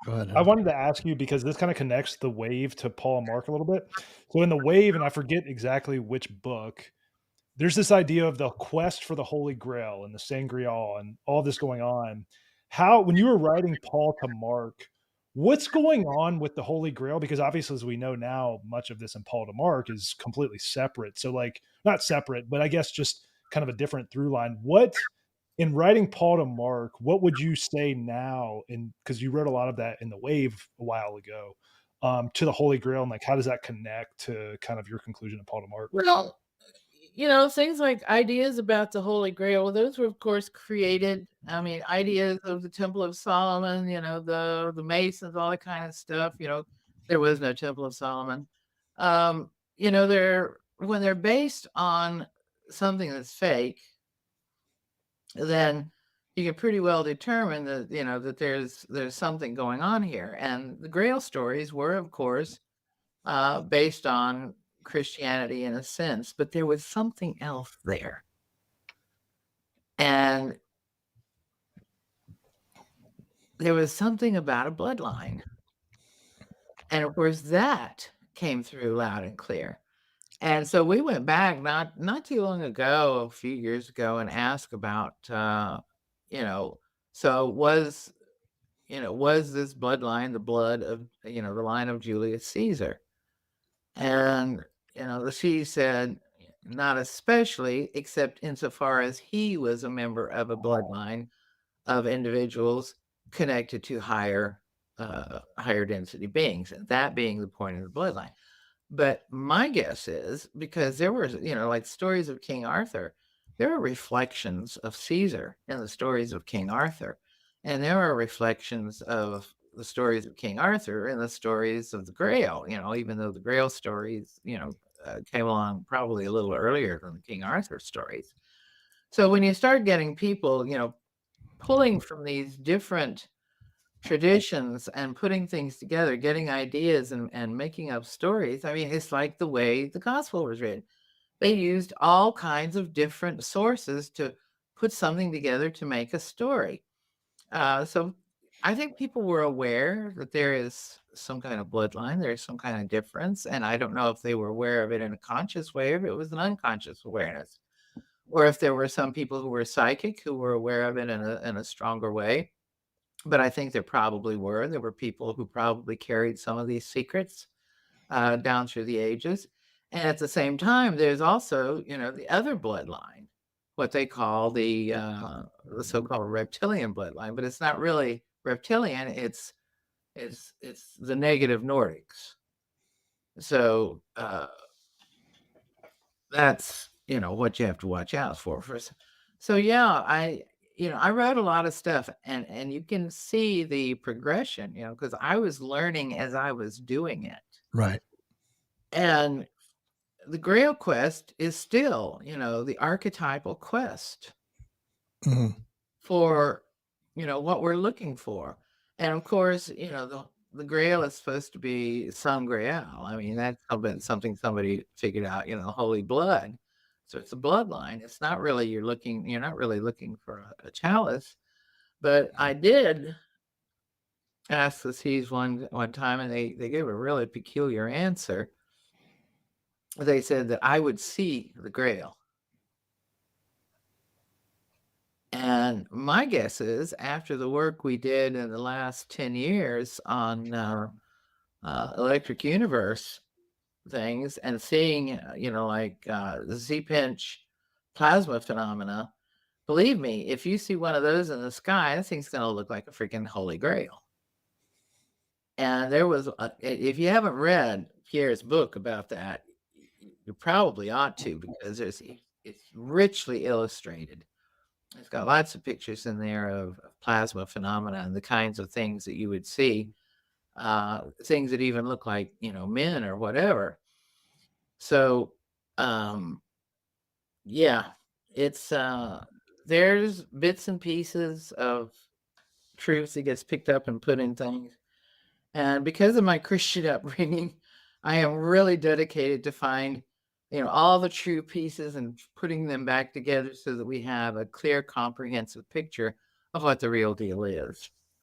Go ahead, I Ed. wanted to ask you because this kind of connects the wave to Paul and Mark a little bit. So in the wave, and I forget exactly which book, there's this idea of the quest for the Holy Grail and the Sangreal and all this going on. How, when you were writing Paul to Mark, what's going on with the Holy Grail? Because obviously, as we know now, much of this in Paul to Mark is completely separate. So, like, not separate, but I guess just kind of a different through line. What, in writing Paul to Mark, what would you say now? And because you wrote a lot of that in the wave a while ago, to the Holy Grail, and like, how does that connect to kind of your conclusion of Paul to Mark? Well, things like ideas about the Holy Grail, well, those were, of course, created. I mean, ideas of the Temple of Solomon, the Masons, all that kind of stuff. There was no Temple of Solomon. They're when they're based on something that's fake, then you can pretty well determine that that there's something going on here. And the Grail stories were, of course, based on Christianity in a sense, but there was something else there. And there was something about a bloodline. And of course, that came through loud and clear. And so we went back not too long ago, a few years ago, and asked about, you know, so was this bloodline the blood of, the line of Julius Caesar? And, she said, not especially, except insofar as he was a member of a bloodline of individuals connected to higher density beings, and that being the point of the bloodline. But my guess is because there were, like stories of King Arthur, there are reflections of Caesar in the stories of King Arthur. And there are reflections of the stories of King Arthur in the stories of the Grail, even though the Grail stories, came along probably a little earlier than the King Arthur stories. So when you start getting people, pulling from these different traditions and putting things together, getting ideas and making up stories. I mean, it's like the way the gospel was written. They used all kinds of different sources to put something together to make a story. So I think people were aware that there is some kind of bloodline, there's some kind of difference. And I don't know if they were aware of it in a conscious way, or if it was an unconscious awareness, or if there were some people who were psychic who were aware of it in a stronger way. But I think there probably were. There were people who probably carried some of these secrets down through the ages. And at the same time, there's also, the other bloodline, what they call the so-called reptilian bloodline, but it's not really reptilian. It's the negative Nordics. So that's what you have to watch out for. So yeah, I wrote a lot of stuff, and you can see the progression, because I was learning as I was doing it. Right. And the Grail quest is still, the archetypal quest Mhm. for, what we're looking for. And of course, the Grail is supposed to be some Grail. I mean, that's been something somebody figured out, holy blood. So it's a bloodline. It's not really, you're not really looking for a chalice. But I did ask the Seas one time, and they gave a really peculiar answer. They said that I would see the Grail. And my guess is after the work we did in the last 10 years on electric universe things and seeing, like the Z-pinch plasma phenomena, believe me, if you see one of those in the sky, that thing's going to look like a freaking Holy Grail. And there was, if you haven't read Pierre's book about that, you probably ought to, because it's richly illustrated. It's got lots of pictures in there of plasma phenomena and the kinds of things that you would see, things that even look like, men or whatever. So, yeah, it's, there's bits and pieces of truth that gets picked up and put in things. And because of my Christian upbringing, I am really dedicated to find, all the true pieces and putting them back together so that we have a clear, comprehensive picture of what the real deal is.